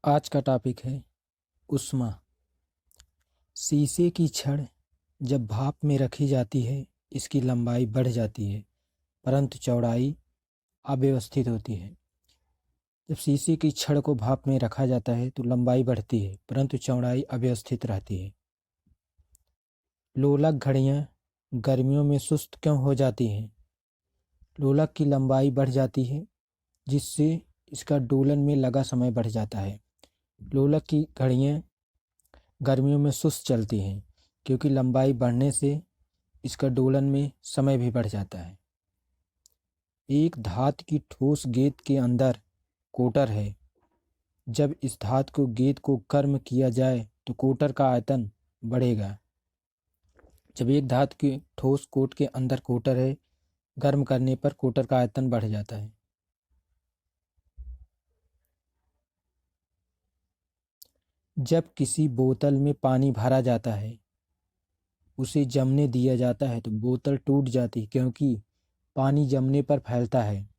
आज का टॉपिक है ऊष्मा। शीशे की छड़ जब भाप में रखी जाती है, इसकी लंबाई बढ़ जाती है परंतु चौड़ाई अव्यवस्थित होती है। जब शीशे की छड़ को भाप में रखा जाता है तो लंबाई बढ़ती है परंतु चौड़ाई अव्यवस्थित रहती है। लोलक घड़ियां गर्मियों में सुस्त क्यों हो जाती हैं? लोलक की लंबाई बढ़ जाती है जिससे इसका डोलन में लगा समय बढ़ जाता है। लोलक की घड़ियां गर्मियों में सुस्त चलती हैं क्योंकि लंबाई बढ़ने से इसका डोलन में समय भी बढ़ जाता है। एक धातु की ठोस गेंद के अंदर कोटर है। जब इस धातु को गेंद को गर्म किया जाए तो कोटर का आयतन बढ़ेगा। जब एक धातु के ठोस कोट के अंदर कोटर है, गर्म करने पर कोटर का आयतन बढ़ जाता है। जब किसी बोतल में पानी भरा जाता है, उसे जमने दिया जाता है तो बोतल टूट जाती है क्योंकि पानी जमने पर फैलता है।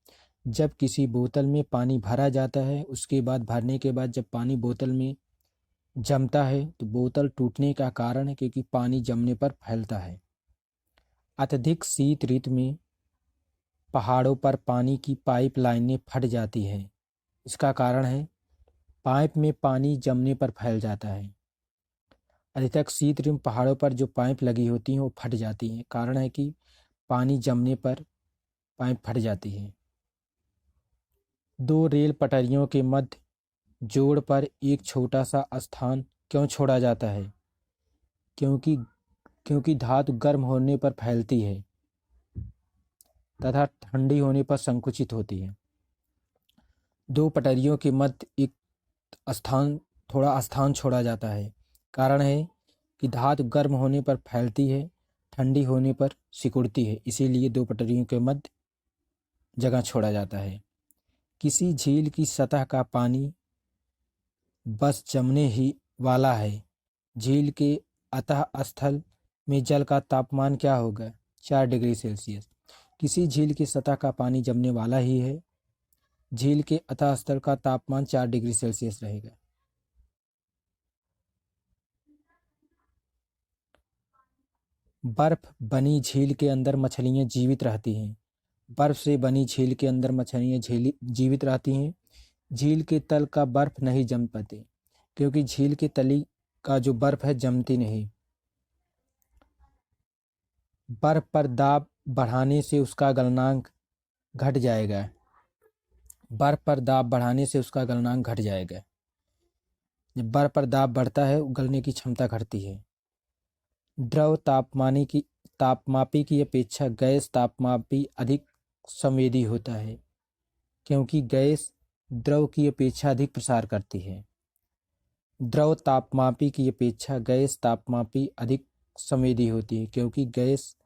जब किसी बोतल में पानी भरा जाता है, उसके बाद भरने के बाद जब पानी बोतल में जमता है तो बोतल टूटने का कारण है क्योंकि पानी जमने पर फैलता है। अत्यधिक शीत ऋतु में पहाड़ों पर पानी की पाइप लाइनें फट जाती हैं। इसका कारण है पाइप में पानी जमने पर फैल जाता है। अधिक शीत ऋतु में पहाड़ों पर जो पाइप लगी होती हैं वो फट जाती हैं। कारण है कि पानी जमने पर पाइप फट जाती है। दो रेल पटरियों के मध्य जोड़ पर एक छोटा सा स्थान क्यों छोड़ा जाता है? क्योंकि धातु गर्म होने पर फैलती है तथा ठंडी होने पर संकुचित होती है। दो पटरियों के मध्य एक थोड़ा स्थान छोड़ा जाता है। कारण है कि धातु गर्म होने पर फैलती है, ठंडी होने पर सिकुड़ती है, इसीलिए दो पटरियों के मध्य जगह छोड़ा जाता है। किसी झील की सतह का पानी बस जमने ही वाला है। झील के अतः स्थल में जल का तापमान क्या होगा? 4 डिग्री सेल्सियस। किसी झील की सतह का पानी जमने वाला ही है। झील के अतः स्थल का तापमान 4 डिग्री सेल्सियस रहेगा। बर्फ बनी झील के अंदर मछलियां जीवित रहती हैं। बर्फ से बनी झील के अंदर मछलियां जीवित रहती हैं। झील के तल का बर्फ नहीं जम पाते क्योंकि झील के तली का जो बर्फ है जमती नहीं। बर्फ पर दाब बढ़ाने से उसका गलनांक घट जाएगा। बर्फ पर दाब बढ़ाने से उसका गलनांक घट जाएगा। जब बर्फ पर दाब बढ़ता है, गलने की क्षमता घटती है। द्रव तापमापी की अपेक्षा गैस तापमापी अधिक संवेदी होता है क्योंकि गैस द्रव की अपेक्षा अधिक प्रसार करती है। द्रव तापमापी की अपेक्षा गैस तापमापी अधिक संवेदी होती है क्योंकि गैस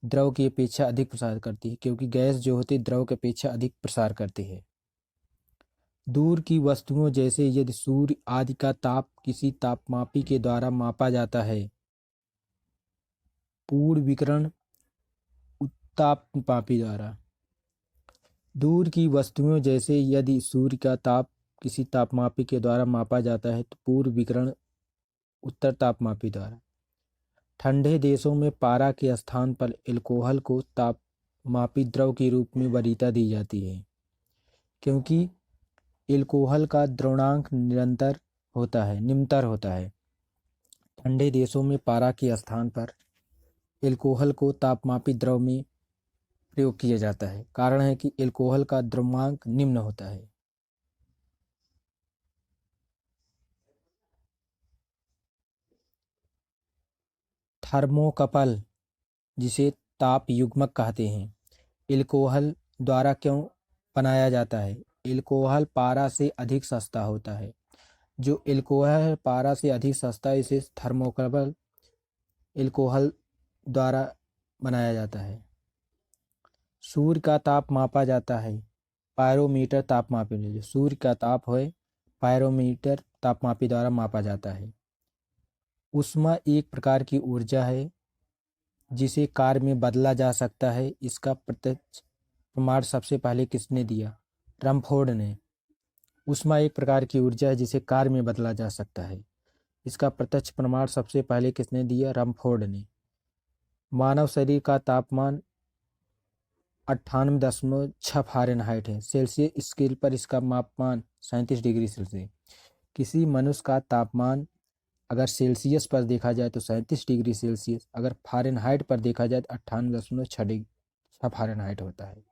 द्रव की अपेक्षा अधिक प्रसार करती है क्योंकि गैस जो होती है द्रव की अपेक्षा अधिक प्रसार करती है। दूर की वस्तुओं जैसे यदि सूर्य आदि का ताप किसी तापमापी के द्वारा मापा जाता है, पूर्ण विकिरण तापमापी द्वारा। दूर की वस्तुओं जैसे यदि सूर्य का ताप किसी तापमापी के द्वारा मापा जाता है तो पूर्व विकिरण उत्तर तापमापी द्वारा। ठंडे देशों में पारा के स्थान पर एल्कोहल को तापमापी द्रव के रूप में वरीयता दी जाती है क्योंकि एल्कोहल का द्रवणांक निम्नतर होता है। ठंडे देशों में पारा के स्थान पर एल्कोहल को तापमापी द्रव में प्रयोग किया जाता है। कारण है कि एल्कोहल का द्रव्यांक निम्न होता है। थर्मोकपल जिसे ताप युग्मक कहते हैं, एल्कोहल द्वारा क्यों बनाया जाता है? एल्कोहल पारा से अधिक सस्ता होता है। जो एल्कोहल पारा से अधिक सस्ता है इसे थर्मोकपल एल्कोहल द्वारा बनाया जाता है। सूर्य का ताप मापा जाता है पायरोमीटर तापमापी में। जो सूर्य का ताप है पायरोमीटर तापमापी द्वारा मापा जाता है। ऊष्मा एक प्रकार की ऊर्जा है जिसे कार्य में बदला जा सकता है। इसका प्रत्यक्ष प्रमाण सबसे पहले किसने दिया? रमफोर्ड ने। ऊष्मा एक प्रकार की ऊर्जा है जिसे कार्य में बदला जा सकता है। इसका प्रत्यक्ष प्रमाण सबसे पहले किसने दिया? रमफोर्ड ने। मानव शरीर का तापमान 98.6 फ़ारेनहाइट है। सेल्सियस स्केल पर इसका मापमान 37 डिग्री सेल्सियस। किसी मनुष्य का तापमान अगर सेल्सियस पर देखा जाए तो 37 डिग्री सेल्सियस, अगर फ़ारेनहाइट पर देखा जाए तो 98.6 फ़ारेनहाइट होता है।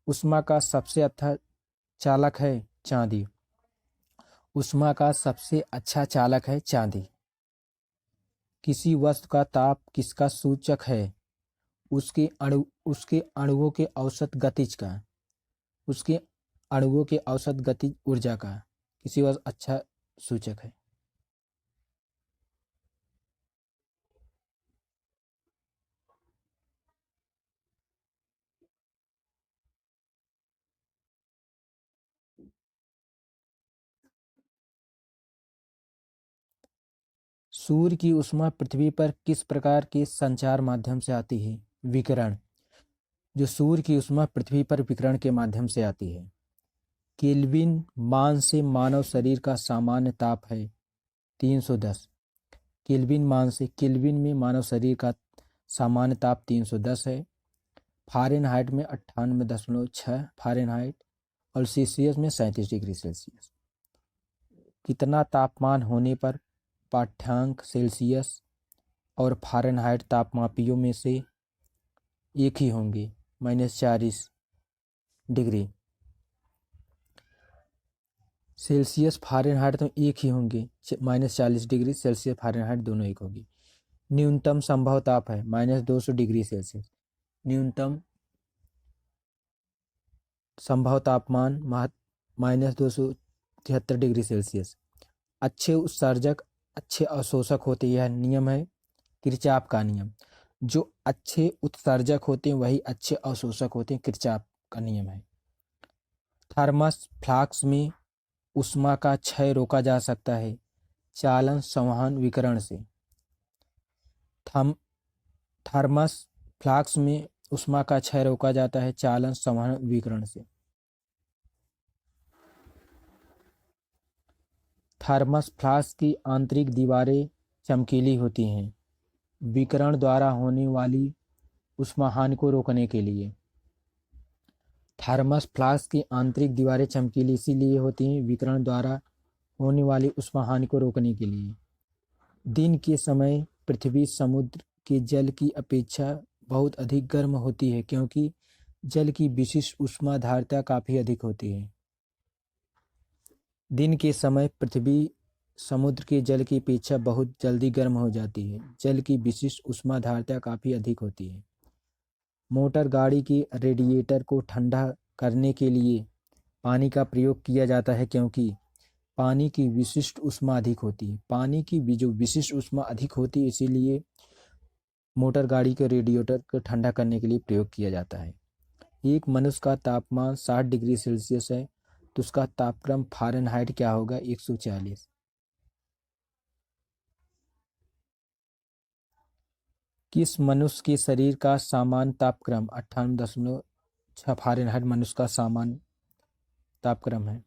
ऊष्मा का सबसे अच्छा चालक है चांदी। ऊष्मा का सबसे अच्छा चालक है चांदी। किसी वस्तु का ताप किसका सूचक है? उसके अणुओं के औसत गतिज का, उसके अणुओं के औसत गतिज ऊर्जा का किसी वस्तु अच्छा सूचक है। सूर्य की ऊष्मा पृथ्वी पर किस प्रकार के संचार माध्यम से आती है? विकिरण। जो सूर्य की ऊष्मा पृथ्वी पर विकिरण के माध्यम से आती है। केल्विन मान से मानव शरीर का सामान्य ताप है 310। केल्विन मान से, केल्विन में मानव शरीर का सामान्य ताप 310 है। फ़ारेनहाइट में 98.6 फ़ारेनहाइट और सेल्सियस में 37 डिग्री सेल्सियस। कितना तापमान होने पर पाठ्यांक सेल्सियस और फ़ारेनहाइट तापमापियों में से एक ही होंगे? -40 डिग्री। सेल्सियस फ़ारेनहाइट तो एक ही होंगे, -40 डिग्री सेल्सियस फ़ारेनहाइट दोनों एक होगी। न्यूनतम संभव ताप है -200 डिग्री सेल्सियस। न्यूनतम संभव तापमान -273 डिग्री सेल्सियस। अच्छे उत्सर्जक अच्छे अवशोषक होते हैं, यह नियम है किरचॉफ का नियम। जो अच्छे उत्सर्जक होते हैं वही अच्छे अवशोषक होते हैं, किरचॉफ का नियम है। थर्मस फ्लास्क में ऊष्मा का क्षय रोका जा सकता है चालन संवहन विकिरण से। थर्मस फ्लास्क में ऊष्मा का क्षय रोका जाता है चालन संवहन विकिरण से। थर्मस फ्लास्क की आंतरिक दीवारें चमकीली होती हैं विकिरण द्वारा होने वाली ऊष्माहानि को रोकने के लिए। थर्मस फ्लास्क की आंतरिक दीवारें चमकीली इसीलिए होती हैं विकिरण द्वारा होने वाली ऊष्माहानि को रोकने के लिए। दिन के समय पृथ्वी समुद्र के जल की अपेक्षा बहुत अधिक गर्म होती है क्योंकि जल की विशिष्ट ऊष्मा धारिता काफ़ी अधिक होती है। दिन के समय पृथ्वी समुद्र के जल की अपेक्षा बहुत जल्दी गर्म हो जाती है। जल की विशिष्ट ऊष्मा धारिता काफ़ी अधिक होती है। मोटर गाड़ी के रेडिएटर को ठंडा करने के लिए पानी का प्रयोग किया जाता है क्योंकि पानी की विशिष्ट ऊष्मा अधिक होती है। पानी की जो विशिष्ट ऊष्मा अधिक होती है इसीलिए मोटर गाड़ी के रेडिएटर को ठंडा करने के लिए प्रयोग किया जाता है। एक मनुष्य का तापमान 60 डिग्री सेल्सियस है तो उसका तापक्रम फ़ारेनहाइट क्या होगा? 140। किस मनुष्य के शरीर का सामान्य तापक्रम 98.6 फ़ारेनहाइट मनुष्य का सामान्य तापक्रम है?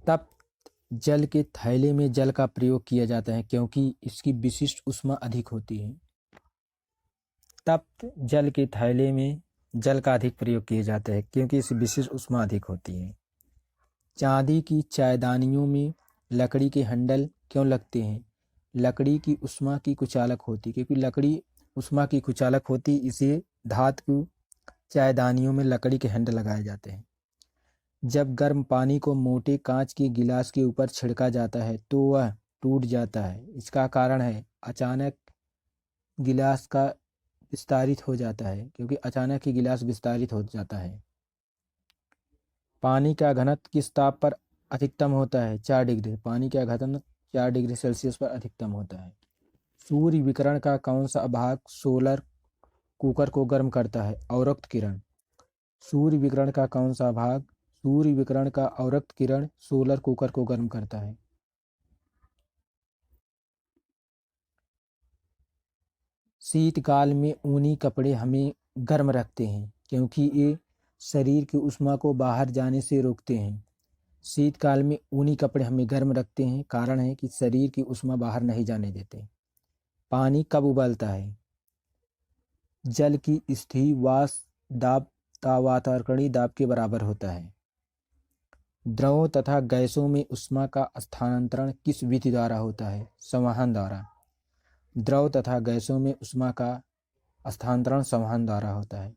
तप्त जल के थैले में जल का प्रयोग किया जाता है क्योंकि इसकी विशिष्ट ऊष्मा अधिक होती है। तप्त जल के थैले में जल का अधिक प्रयोग किया जाता है क्योंकि इसकी विशिष्ट ऊष्मा अधिक होती है। चांदी की चायदानियों में लकड़ी के हैंडल क्यों लगते हैं? लकड़ी की ऊष्मा की कुचालक होती क्योंकि लकड़ी ऊष्मा की कुचालक होती, इसे धातु चायदानियों में लकड़ी के हैंडल लगाए जाते हैं। जब गर्म पानी को मोटे कांच के गिलास के ऊपर छिड़का जाता है तो वह टूट जाता है। इसका कारण है अचानक गिलास का विस्तारित हो जाता है क्योंकि अचानक ही गिलास विस्तारित हो जाता है। पानी का घनत्व किस ताप पर अधिकतम होता है? 4 डिग्री। पानी का घनत्व 4 डिग्री सेल्सियस पर अधिकतम होता है। सूर्य विकिरण का कौन सा भाग सोलर कुकर को गर्म करता है? अवरक्त किरण। सूर्य विकिरण का कौन सा भाग, सूर्य विकिरण का अवरक्त किरण सोलर कुकर को गर्म करता है? शीतकाल में ऊनी कपड़े हमें गर्म रखते हैं क्योंकि ये शरीर की ऊष्मा को बाहर जाने से रोकते हैं। शीतकाल में ऊनी कपड़े हमें गर्म रखते हैं, कारण है कि शरीर की ऊष्मा बाहर नहीं जाने देते। पानी कब उबलता है? जल की स्थिर वाष्प दाब वातावरणीय दाब के बराबर होता है। द्रवों तथा गैसों में ऊष्मा का स्थानांतरण किस विधि द्वारा होता है? संवहन द्वारा। द्रव तथा गैसों में ऊष्मा का स्थानांतरण संवहन द्वारा होता है।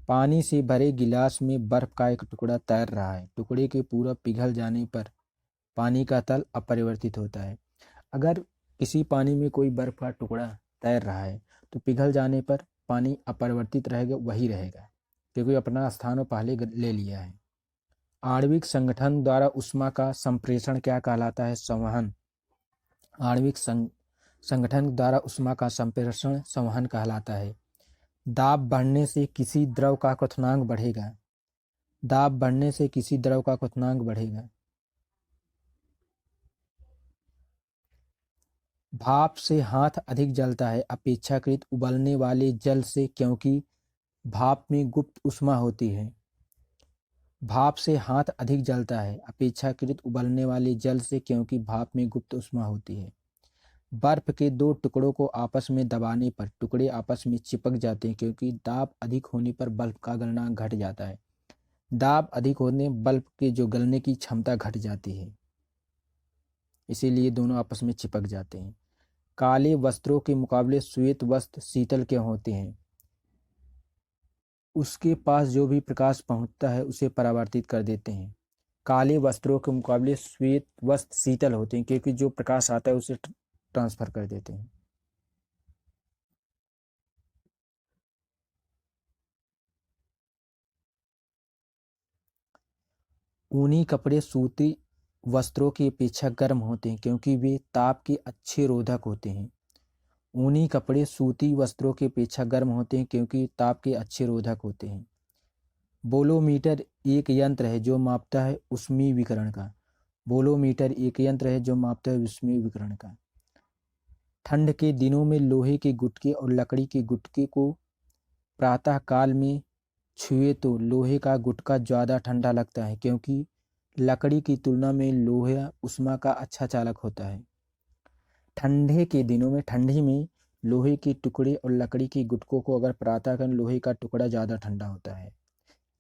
पानी से भरे गिलास में बर्फ का एक टुकड़ा तैर रहा है। टुकड़े के पूरा पिघल जाने पर पानी का तल अपरिवर्तित होता है। अगर किसी पानी में कोई बर्फ का टुकड़ा तैर रहा है तो पिघल जाने पर पानी अपरिवर्तित रहेगा, वही रहेगा, क्योंकि अपना स्थान पहले ले लिया है। आणविक संगठन द्वारा ऊष्मा का संप्रेषण क्या कहलाता है? संवहन। आणविक संगठन द्वारा ऊष्मा का संप्रेषण संवहन कहलाता है। दाब बढ़ने से किसी द्रव का क्वथनांक बढ़ेगा। दाब बढ़ने से किसी द्रव का क्वथनांक बढ़ेगा। भाप से हाथ अधिक जलता है अपेक्षाकृत उबलने वाले जल से, क्योंकि भाप में गुप्त ऊष्मा होती है। भाप से हाथ अधिक जलता है अपेक्षाकृत उबलने वाले जल से, क्योंकि भाप में गुप्त ऊष्मा होती है। बर्फ के दो टुकड़ों को आपस में दबाने पर टुकड़े आपस में चिपक जाते हैं, क्योंकि दाब अधिक होने पर बल्ब का गलनांक घट जाता है। दाब अधिक होने बल्ब के जो गलने की क्षमता घट जाती है, इसीलिए दोनों आपस में चिपक जाते हैं। काले वस्त्रों के मुकाबले श्वेत वस्त्र शीतल क्यों होते हैं? उसके पास जो भी प्रकाश पहुंचता है उसे परावर्तित कर देते हैं। काले वस्त्रों के मुकाबले श्वेत वस्त्र शीतल होते हैं, क्योंकि जो प्रकाश आता है उसे ट्रांसफर कर देते हैं। ऊनी कपड़े सूती वस्त्रों की अपेक्षा गर्म होते हैं, क्योंकि वे ताप के अच्छे रोधक होते हैं। ऊनी कपड़े सूती वस्त्रों की अपेक्षा गर्म होते हैं, क्योंकि ताप के अच्छे रोधक होते हैं। बोलोमीटर एक यंत्र है जो मापता है ऊष्मीय विकिरण का। बोलोमीटर एक यंत्र है जो मापता है ऊष्मीय विकिरण का। ठंड के दिनों में लोहे के गुटके और लकड़ी के गुटके को प्रातः काल में छुए तो लोहे का गुटका ज़्यादा ठंडा लगता है, क्योंकि लकड़ी की तुलना में लोहा ऊष्मा का अच्छा चालक होता है। ठंडे के दिनों में ठंडी में लोहे के टुकड़े और लकड़ी के गुटकों को अगर प्रातःकाल लोहे का टुकड़ा ज़्यादा ठंडा होता है,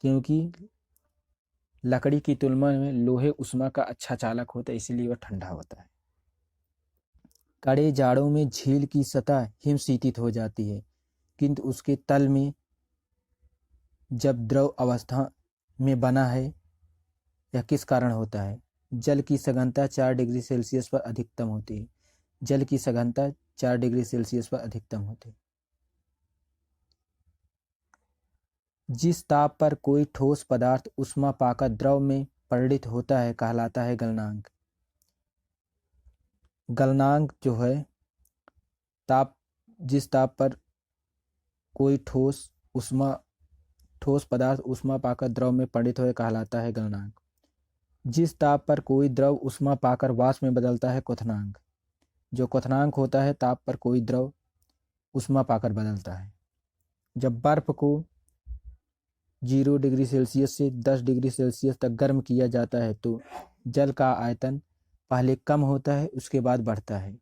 क्योंकि लकड़ी की तुलना में लोहे ऊष्मा का अच्छा चालक होता है, इसीलिए वह ठंडा होता है। कड़े जाड़ों में झील की सतह हिमशीतित हो जाती है, किंतु उसके तल में जब द्रव अवस्था में बना है, यह किस कारण होता है? जल की सघनता 4 डिग्री सेल्सियस पर अधिकतम होती है। जल की सघनता 4 डिग्री सेल्सियस पर अधिकतम होती है। जिस ताप पर कोई ठोस पदार्थ ऊष्मा पाकर द्रव में परिणत होता है कहलाता है गलनांक। गलनांक जो है जिस ताप पर कोई ठोस पदार्थ ऊष्मा पाकर द्रव में परिणत हो कहलाता है गलनांक। जिस ताप पर कोई द्रव ऊष्मा पाकर वाष्प में बदलता है क्वथनांक। जो क्वथनांक होता है ताप पर कोई द्रव ऊष्मा पाकर बदलता है। जब बर्फ को 0 डिग्री सेल्सियस से 10 डिग्री सेल्सियस तक गर्म किया जाता है तो जल का आयतन पहले कम होता है, उसके बाद बढ़ता है।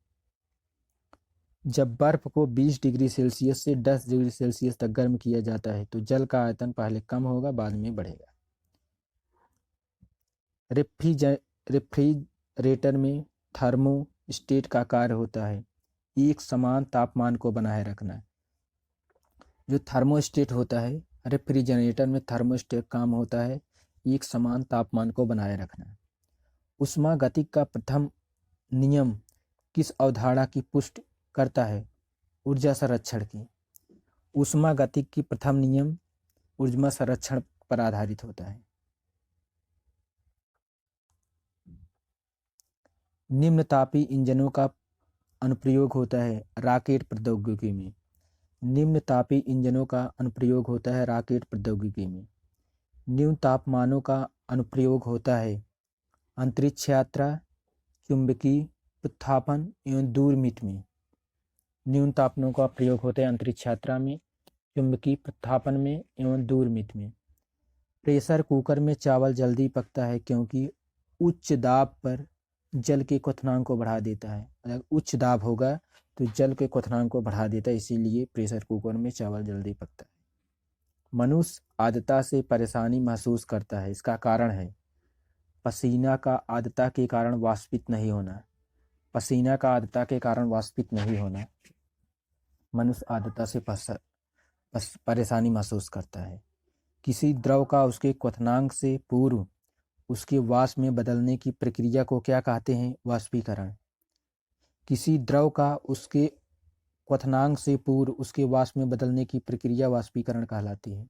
जब बर्फ को 20 डिग्री सेल्सियस से 10 डिग्री सेल्सियस तक गर्म किया जाता है तो जल का आयतन पहले कम होगा, बाद में बढ़ेगा। रेफ्रिजरेटर में थर्मोस्टेट का कार्य होता है एक समान तापमान को बनाए रखना। जो थर्मोस्टेट होता है, रेफ्रिजरेटर में थर्मोस्टेट काम होता है एक समान तापमान को बनाए रखना। ऊष्मागतिकी का प्रथम नियम किस अवधारणा की पुष्टि करता है? ऊर्जा संरक्षण की। ऊष्मागतिकी की प्रथम नियम ऊर्जा संरक्षण पर आधारित होता है। निम्न तापीय इंजनों का अनुप्रयोग होता है रॉकेट प्रौद्योगिकी में। निम्न तापीय इंजनों का अनुप्रयोग होता है रॉकेट प्रौद्योगिकी में। निम्न तापमानों का अनुप्रयोग होता है अंतरिक्ष यात्रा, चुंबकीय उत्थापन एवं दूरमित में। न्यून तापमानों का प्रयोग होता है अंतरिक्ष यात्रा में, चुंबकीय उत्थापन में एवं दूरमित में। प्रेशर कुकर में चावल जल्दी पकता है क्योंकि उच्च दाब पर जल के क्वथनांक को बढ़ा देता है। अगर उच्च दाब होगा तो जल के क्वथनांक को बढ़ा देता है, इसीलिए प्रेशर कुकर में चावल जल्दी पकता है। मनुष्य आर्द्रता से परेशानी महसूस करता है, इसका कारण है पसीना का आर्द्रता के कारण वाष्पित नहीं होना। पसीना का आर्द्रता के कारण वाष्पित नहीं होना, मनुष्य आर्द्रता से परेशानी महसूस करता है। किसी द्रव का उसके क्वथनांक से पूर्व उसके वाष्प में बदलने की प्रक्रिया को क्या कहते हैं? वाष्पीकरण। किसी द्रव का उसके क्वथनांक से पूर्व उसके वाष्प में बदलने की प्रक्रिया वाष्पीकरण कहलाती है।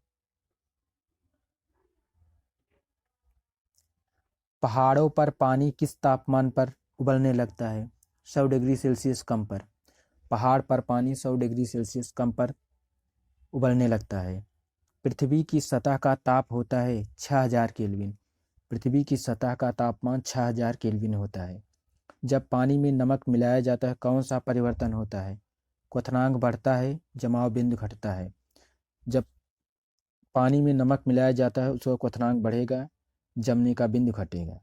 पहाड़ों पर पानी किस तापमान पर उबलने लगता है? 100 डिग्री सेल्सियस कम पर। पहाड़ पर पानी 100 डिग्री सेल्सियस कम पर उबलने लगता है। पृथ्वी की सतह का ताप होता है 6000 केल्विन। पृथ्वी की सतह का तापमान 6000 केल्विन होता है। जब पानी में नमक मिलाया जाता है कौन सा परिवर्तन होता है? क्वथनांक बढ़ता है, जमाव बिंदु घटता है। जब पानी में नमक मिलाया जाता है उसका क्वथनांक बढ़ेगा, जमने का बिंदु घटेगा।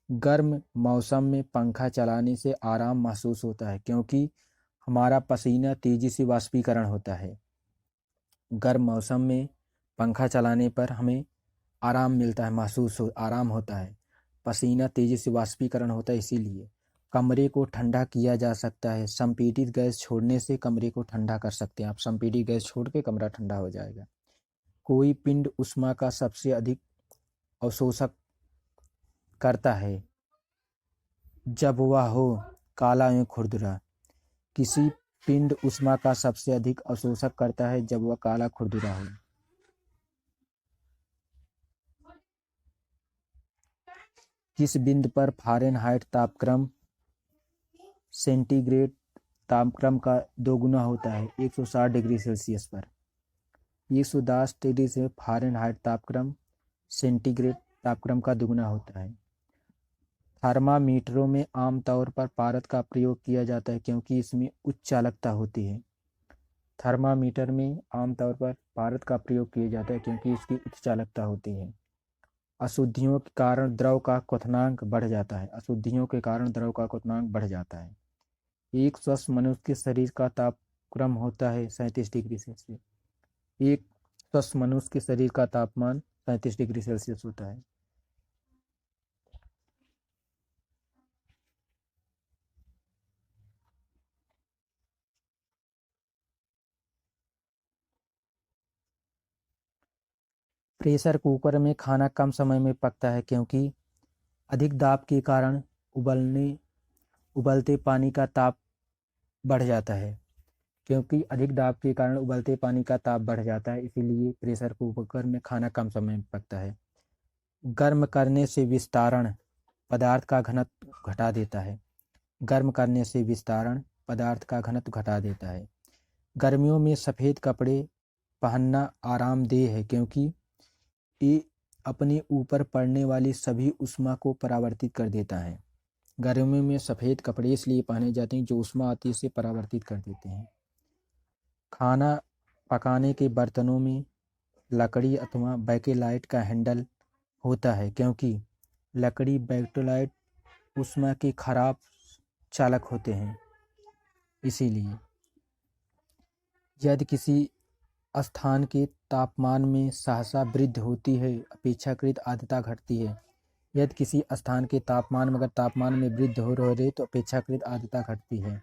गर्म मौसम में पंखा चलाने से आराम महसूस होता है क्योंकि हमारा पसीना तेजी से वाष्पीकरण होता है। गर्म मौसम में पंखा चलाने पर हमें आराम मिलता है, आराम होता है, पसीना तेजी से वाष्पीकरण होता है। इसीलिए कमरे को ठंडा किया जा सकता है। संपीड़ित गैस छोड़ने से कमरे को ठंडा कर सकते हैं आप। संपीड़ित गैस छोड़ के कमरा ठंडा हो जाएगा। कोई पिंड ऊष्मा का सबसे अधिक अवशोषक करता है जब वह हो काला एवं खुरदुरा। किसी पिंड ऊष्मा का सबसे अधिक अवशोषक करता है जब वह काला खुरदुरा हो। किस बिंदु पर फ़ारेनहाइट तापक्रम सेंटीग्रेड तापक्रम का दोगुना होता है? 160 डिग्री सेल्सियस पर। 110 डिग्री से फ़ारेनहाइट तापक्रम सेंटीग्रेड तापक्रम का दुगुना होता है। थर्मामीटरों में आमतौर पर पारद का प्रयोग किया जाता है क्योंकि इसमें उच्च चालकता होती है। थर्मामीटर में आमतौर पर पारद का प्रयोग किया जाता है क्योंकि इसकी उच्च चालकता होती है। अशुद्धियों के कारण द्रव का क्वथनांक बढ़ जाता है। अशुद्धियों के कारण द्रव का क्वथनांक बढ़ जाता है। एक स्वस्थ मनुष्य के शरीर का तापक्रम होता है 37 डिग्री सेल्सियस। एक स्वस्थ मनुष्य के शरीर का तापमान 37 डिग्री सेल्सियस होता है। प्रेशर कुकर में खाना कम समय में पकता है क्योंकि अधिक दाब के कारण उबलते पानी का ताप बढ़ जाता है। क्योंकि अधिक दाब के कारण उबलते पानी का ताप बढ़ जाता है, इसीलिए प्रेशर कुकर में खाना कम समय में पकता है। गर्म करने से विस्तारण पदार्थ का घनत्व घटा देता है। गर्म करने से विस्तारण पदार्थ का घनत्व घटा देता है। गर्मियों में सफ़ेद कपड़े पहनना आरामदेह है क्योंकि ये अपने ऊपर पड़ने वाली सभी ऊष्मा को परावर्तित कर देता है। गर्मियों में सफ़ेद कपड़े इसलिए पहने जाते हैं जो ऊष्मा आती है इसे परावर्तित कर देते हैं। खाना पकाने के बर्तनों में लकड़ी अथवा बैकेलाइट का हैंडल होता है क्योंकि लकड़ी बैकेलाइट ऊष्मा के खराब चालक होते हैं। इसीलिए यदि किसी स्थान के तापमान में सहसा वृद्धि होती है अपेक्षाकृत आर्द्रता घटती है। यदि किसी स्थान के तापमान में अगर तापमान में वृद्धि हो रही तो अपेक्षाकृत आर्द्रता घटती है।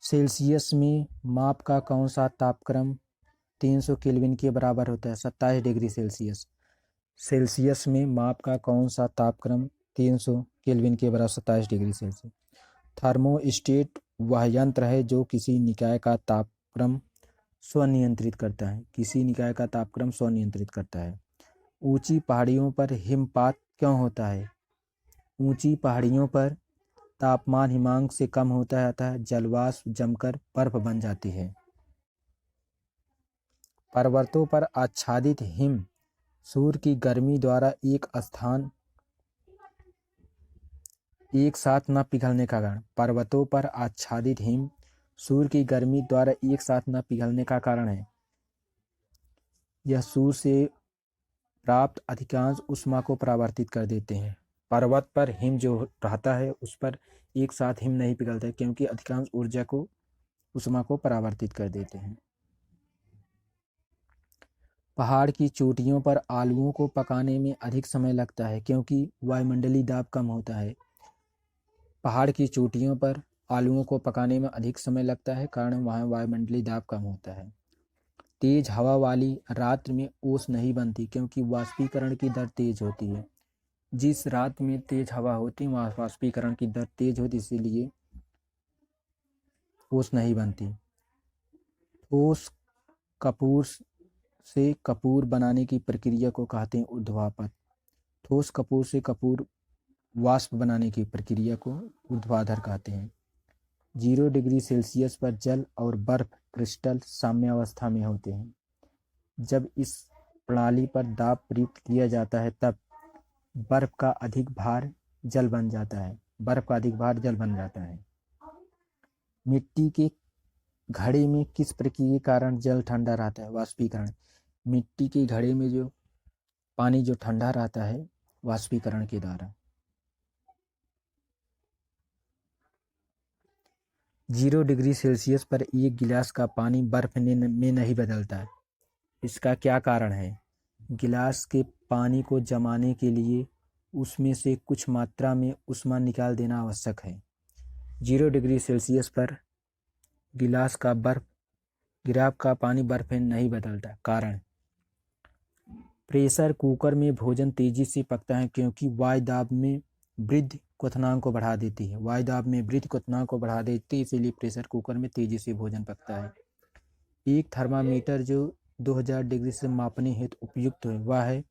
सेल्सियस में माप का कौन सा तापक्रम 300 केल्विन के बराबर होता है? 27 डिग्री सेल्सियस। सेल्सियस में माप का कौन सा तापक्रम 300 केल्विन के बराबर 27 डिग्री सेल्सियस। थर्मोस्टेट वह यंत्र है जो किसी निकाय का तापक्रम स्वनियंत्रित करता है। किसी निकाय का तापक्रम स्वनियंत्रित करता है। ऊंची पहाड़ियों पर हिमपात क्यों होता है? ऊंची पहाड़ियों पर तापमान हिमांक से कम होता जाता है, जलवाष्प जमकर बर्फ बन जाती है। पर्वतों पर आच्छादित हिम सूर्य की गर्मी द्वारा एक साथ न पिघलने का कारण। पर्वतों पर आच्छादित हिम सूर्य की गर्मी द्वारा एक साथ न पिघलने का कारण है यह सूर्य से प्राप्त अधिकांश ऊष्मा को परावर्तित कर देते हैं। पर्वत पर हिम जो रहता है उस पर एक साथ हिम नहीं पिघलता है, क्योंकि अधिकांश ऊर्जा को ऊष्मा को परावर्तित कर देते हैं। पहाड़ की चोटियों पर आलुओं को पकाने में अधिक समय लगता है, क्योंकि वायुमंडलीय दाब कम होता है। पहाड़ की चोटियों पर आलुओं को पकाने में अधिक समय लगता है, कारण वहाँ वायुमंडलीय दाब कम होता है। तेज हवा वाली रात में ओस नहीं बनती, क्योंकि वाष्पीकरण की दर तेज होती है। जिस रात में तेज हवा होती है वहाँ वाष्पीकरण की दर तेज होती, इसीलिए ओस नहीं बनती। ठोस कपूर से कपूर बनाने की प्रक्रिया को कहते हैं ऊर्ध्वाधर। ठोस कपूर से कपूर वाष्प बनाने की प्रक्रिया को ऊर्ध्वाधर कहते हैं। 0 डिग्री सेल्सियस पर जल और बर्फ क्रिस्टल साम्यावस्था में होते हैं। जब इस प्रणाली पर दाब प्रयुक्त किया जाता है तब बर्फ का अधिक भार जल बन जाता है। मिट्टी के घड़े में किस प्रक्रिया के कारण जल ठंडा रहता है? वाष्पीकरण। मिट्टी के घड़े में जो पानी जो ठंडा रहता है वाष्पीकरण के द्वारा। 0 डिग्री सेल्सियस पर एक गिलास का पानी बर्फ में नहीं बदलता है। इसका क्या कारण है? गिलास के पानी को जमाने के लिए उसमें से कुछ मात्रा में ऊष्मा निकाल देना आवश्यक है। 0 डिग्री सेल्सियस पर गिलास का पानी बर्फ में नहीं बदलता। कारण, प्रेशर कुकर में भोजन तेजी से पकता है, क्योंकि वायु दाब में वृद्धि क्वथनांक को बढ़ा देती है। इसीलिए प्रेशर कुकर में तेजी से भोजन पकता है। एक थर्मामीटर जो 2000 डिग्री से मापने हेतु उपयुक्त है वह है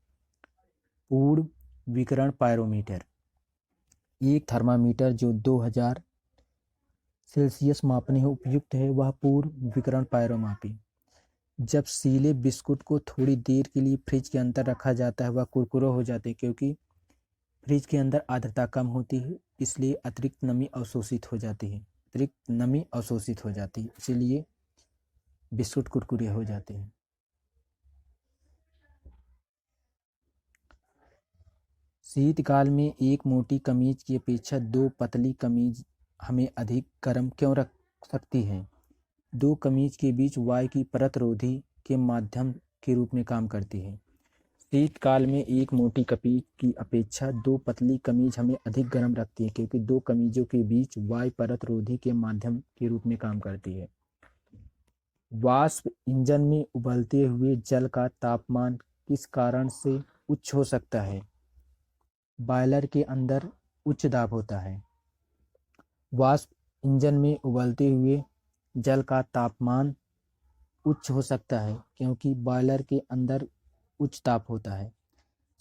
पूर्ण विकिरण पायरोमीटर। एक थर्मामीटर जो 2000 सेल्सियस मापने हेतु उपयुक्त है वह पूर्ण विकिरण पायरोमापी। जब सीले बिस्कुट को थोड़ी देर के लिए फ्रिज के अंदर रखा जाता है वह कुरकुरा हो जाते हैं, क्योंकि फ्रिज के अंदर आर्द्रता कम होती है, इसलिए अतिरिक्त नमी अवशोषित हो जाती है, इसीलिए बिस्कुट कुरकुरे हो जाते हैं। शीतकाल में एक मोटी कमीज की अपेक्षा 2 पतली कमीज हमें अधिक गर्म क्यों रख सकती है? 2 कमीज के बीच वायु की प्रतिरोधी के माध्यम के रूप में काम करती है। शीतकाल में एक मोटी कमीज की अपेक्षा 2 पतली कमीज हमें अधिक गर्म रखती है, क्योंकि 2 कमीजों के बीच वायु प्रतिरोधी के माध्यम के रूप में काम करती है। वाष्प इंजन में उबलते हुए जल का तापमान किस कारण से उच्च हो सकता है? बॉयलर के अंदर उच्च दाब होता है। वाष्प इंजन में उबलते हुए जल का तापमान उच्च हो सकता है, क्योंकि बॉयलर के अंदर उच्च ताप होता है।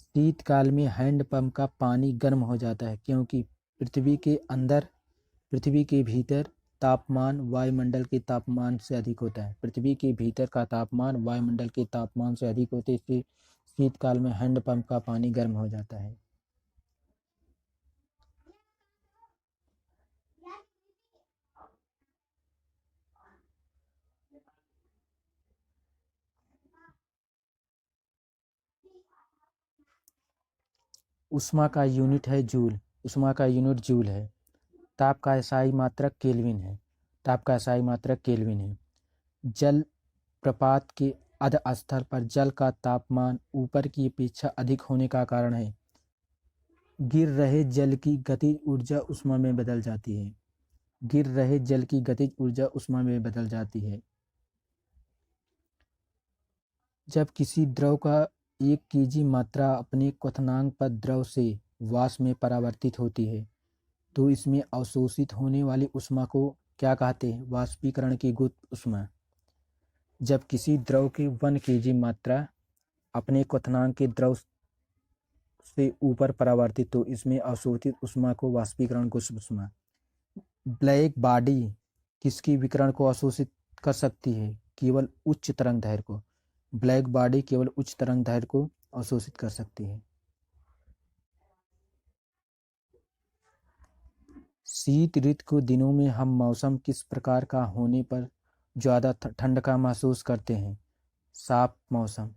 शीतकाल में हैंडपंप का पानी गर्म हो जाता है, क्योंकि पृथ्वी के भीतर तापमान वायुमंडल के तापमान से अधिक होता है। पृथ्वी के भीतर का तापमान वायुमंडल के तापमान से अधिक होते है, इसलिए शीतकाल में हैंडपंप का पानी गर्म हो जाता है। ऊष्मा का यूनिट है जूल। ऊष्मा का यूनिट जूल है। ताप का एसआई मात्रक केल्विन है। जल प्रपात के अध स्तर पर जल का तापमान ऊपर की अपेक्षा अधिक होने का कारण है गिर रहे जल की गतिज ऊर्जा ऊष्मा में बदल जाती है। जब किसी द्रव का 1 kg मात्रा अपने क्वथनांक पर द्रव से वाष्प में परावर्तित होती है तो इसमें अवशोषित होने वाली ऊष्मा को क्या कहते हैं? वाष्पीकरण की गुप्त ऊष्मा। जब किसी द्रव की 1 kg मात्रा अपने क्वथनांक के द्रव से ऊपर परावर्तित तो इसमें अवशोषित ऊष्मा को वाष्पीकरण गुप्त ऊष्मा। ब्लैक बॉडी किसकी विकिरण को अवशोषित कर सकती है? केवल उच्च तरंग दैर्ध्य को। ब्लैक बॉडी केवल उच्च तरंग दैर्ध्य को अवशोषित कर सकती है। शीत ऋतु के दिनों में हम मौसम किस प्रकार का होने पर ज़्यादा ठंड का महसूस करते हैं? साफ मौसम।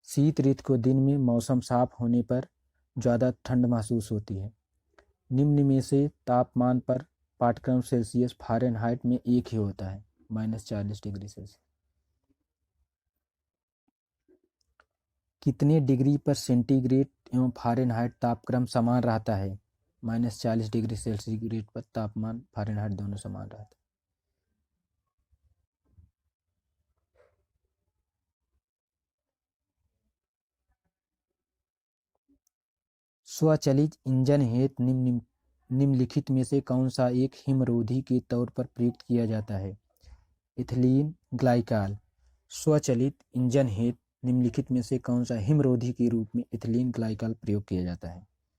शीत ऋतु को दिन में मौसम साफ होने पर ज़्यादा ठंड महसूस होती है। निम्न में से तापमान पर पाठ्यक्रम सेल्सियस फ़ारेनहाइट में एक ही होता है, -40 डिग्री सेल्सियस। कितने डिग्री पर सेंटीग्रेड एवं फ़ारेनहाइट तापक्रम समान रहता है? -40 डिग्री सेंटीग्रेड पर तापमान फ़ारेनहाइट दोनों समान रहता है। स्वचालित इंजन हेतु निम्नलिखित में से कौन सा एक हिमरोधी के तौर पर प्रयुक्त किया जाता है? Ethylene glycol. स्वचालित इंजन हेतु निम्नलिखित में से कौन सा हिमरोधी के रूप में इथिलीन ग्लाइकॉल प्रयोग किया जाता है?